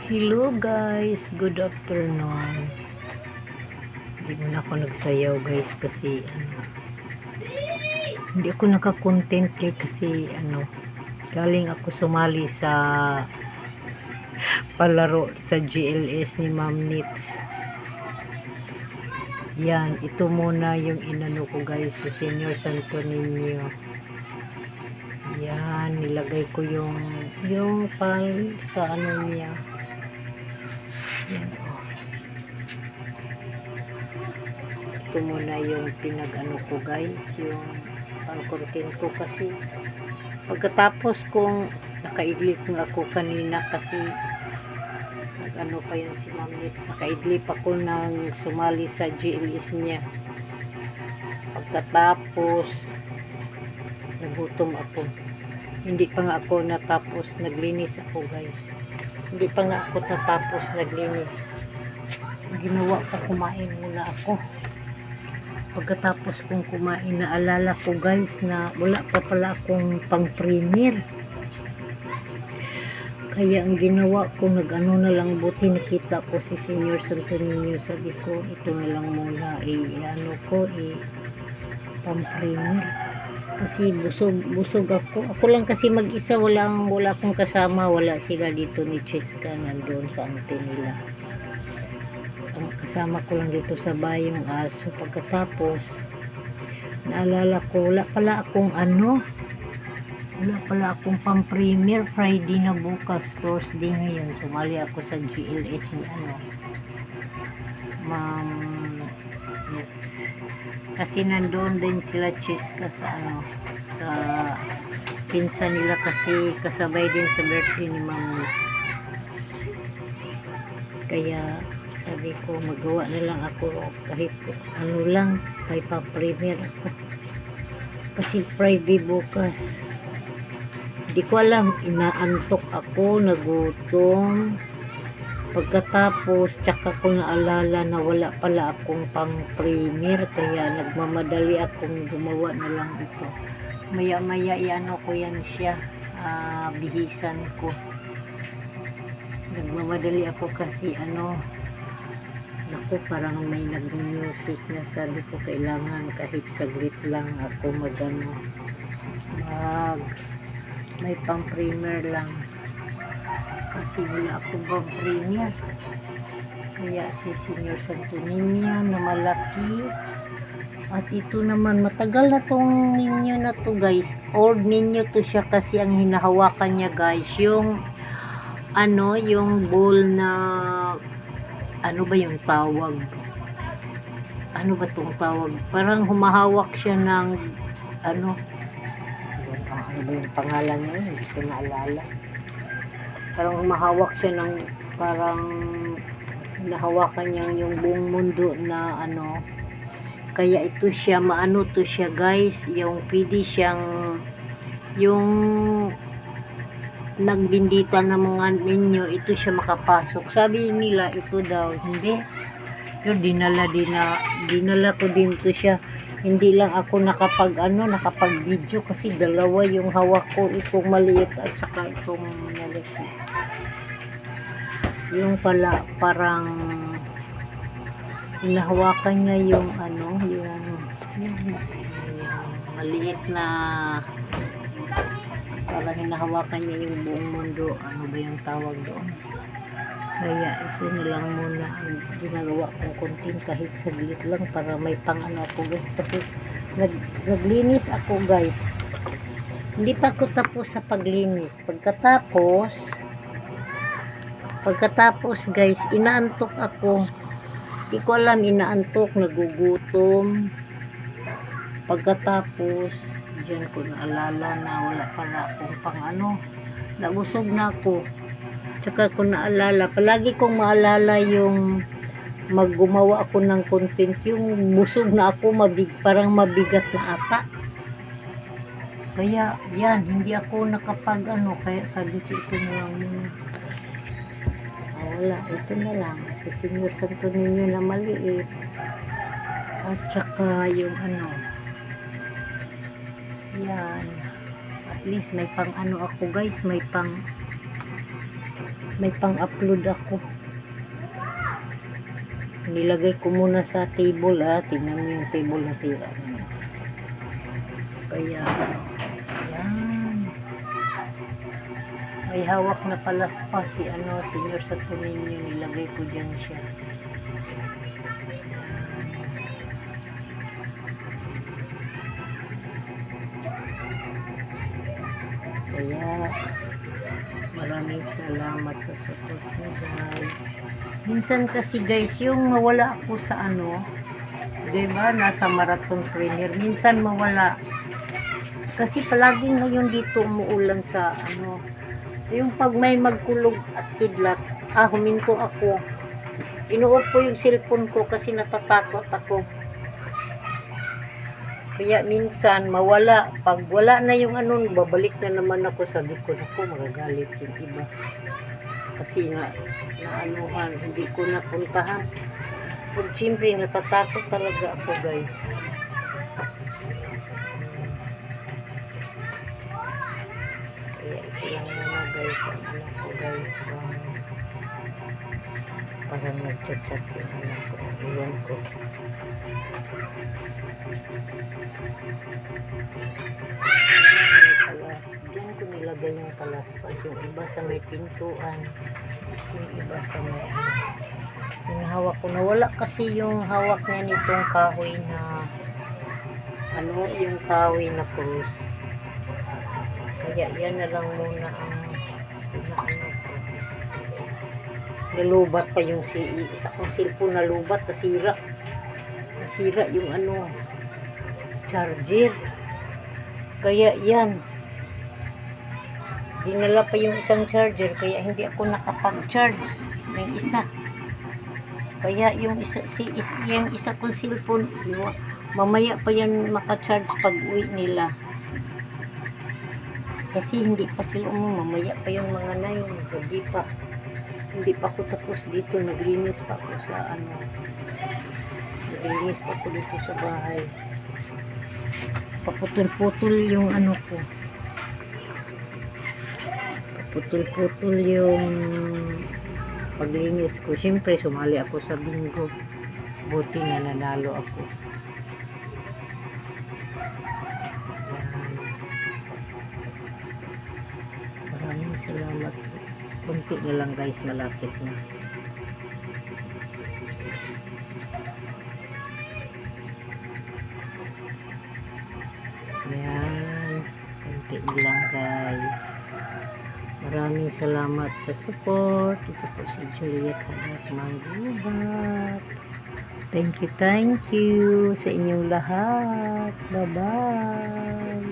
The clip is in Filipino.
Hello guys, good afternoon. Hindi mo na ako nagsayaw guys kasi hindi ako naka-content kasi galing ako sumali sa palaro sa GLS ni Ma'am Nits. Yan, ito muna yung inano ko guys sa Senior Santo Niño. Yan, nilagay ko yung pal sa niya. Yan, ito muna yung pinag-ano ko guys, yung pang-content ko kasi pagkatapos kong nakaidlip nga ako kanina kasi nag-ano pa yan si Ma'am Nits, nakaidlip ako ng sumali sa GLS niya. Pagkatapos nagutom ako, hindi pa nga ako natapos naglinis ako guys, hindi pa nga ako natapos naglinis. Ginawa ko, kumain muna ako. Pagkatapos kong kumain, naalala ko guys na wala pa pala akong pang premier. Kaya ang ginawa ko, nag-ano na lang, buti nakita ko si Senior Santo Niño, sabi ko ito na lang muna pang premier kasi busog ako lang kasi mag-isa, wala akong kasama, wala sila dito ni Cheska, nandoon sa ante nila. Ang kasama ko lang dito sa bayong aso. Pagkatapos naalala ko, wala pala akong pang premier. Friday na bukas, Thursday ngayon, sumali ako sa GLS ni Ma'am Nits. Kasi nandoon din sila Cheska sa sa pinsan nila kasi kasabay din sa birthday ni Ma'am Nits. Kaya sabi ko magawa na lang ako kahit lang, kay pa-premier ako kasi Friday bukas. Hindi ko alam, inaantok ako, nagutom. Pagkatapos tsaka ko naalala na wala pala akong pang-premier, kaya nagmamadali akong gumawa na lang ito. Maya ko yan siya, bihisan ko. Nagmamadali ako kasi naku, parang may nag-music na, sabi ko kailangan kahit saglit lang ako may pang-premier lang kasi wala akong pang-premier. Kaya si Senior Santo Niño na malaki, at ito naman matagal na tong ninyo na to guys, old ninyo to siya kasi ang hinahawakan niya guys yung yung bowl na ano ba yung tawag? Ano ba tong tawag? Parang humahawak siya ng ano ba yung pangalan niya? Hindi ko naalala. Parang humahawak siya ng parang nahawakan niya yung buong mundo na kaya ito siya, maano to siya guys, yung pwede siyang yung nagbindita ng mga ninyo, ito siya makapasok. Sabi nila ito daw, hindi. Pero dinala ko din to siya. Hindi lang ako nakapag video kasi dalawa yung hawak ko, itong maliit at saka itong malaki. Yung pala parang hinahawakan niya yung yung maliit na, para hinahawakan niya yung buong mundo. Ano ba yung tawag doon? Kaya ito na lang muna ang ginagawa kong content kahit saglit lang para may pang ako guys, kasi naglinis ako guys, hindi pa ako tapos sa paglinis. Pagkatapos guys, inaantok ako, hindi ko alam, inaantok, nagugutom. Pagkatapos diyan ko naalala na wala pala akong pang nabusog na ako. Tsaka ko naalala, palagi kong maalala yung maggumawa ako ng content, yung busog na ako, parang mabigat na ata. Kaya yan, hindi ako nakapag kaya sabi ko ito na lang wala, ito na lang si Senior Santo Niño na maliit, at saka yung yan, at least may pang ako guys, may pang May pang-upload ako. Nilagay ko muna sa table tingnan mo yung table na sira. Kaya yan. May hawak na palaspas si Senyor Santo Niño, nilagay ko dyan siya. Kaya maraming salamat sa support niyo guys. Minsan kasi guys, yung mawala ako sa diba, nasa marathon premier, minsan mawala. Kasi palaging ngayon dito umuulan sa yung pag may magkulog at kidlat, huminto ako. Inuop ko yung cellphone ko kasi natatakot ako. Kaya minsan mawala. Pag wala na yung babalik na naman ako. Sabi ko, naku, magagalit yung iba. Kasi hindi ko napuntahan. Pag siyempre, natatakot talaga ako guys. Kaya ito lang muna guys. Ang ko guys. Parang nagchat-chat yung ko. Iwan ko. Diyan ko nilagay yung palaspas. Yung iba sa may pintuan. Yung iba sa may yung hawak ko. Nawala kasi yung hawak niya nitong kahoy na yung kahoy na krus. Kaya yan na lang muna ang ko. Nalubat pa yung isa kong cellphone, nalubat, nasira yung charger. Kaya yan, dinala pa yung isang charger, kaya hindi ako nakapag-charge ng isa. Kaya yung isa kong cellphone, mamaya pa yan maka-charge pag uwi nila. Kasi hindi pa sila mamaya pa yung mga 9, hindi pa ako tapos dito, naglinis pa ako sa naglinis pa ako dito sa bahay. Paputol-putol yung ko. Paputol-putol yung paglinis ko. Siyempre sumali ako sa bingo. Buti na nanalo ako. Maraming salamat. Kunti na lang guys, malapit na. Ayan, kunti na lang guys. Maraming salamat sa support. Ito po si Juliet Hanap Manggubat. Thank you sa inyong lahat. Bye bye.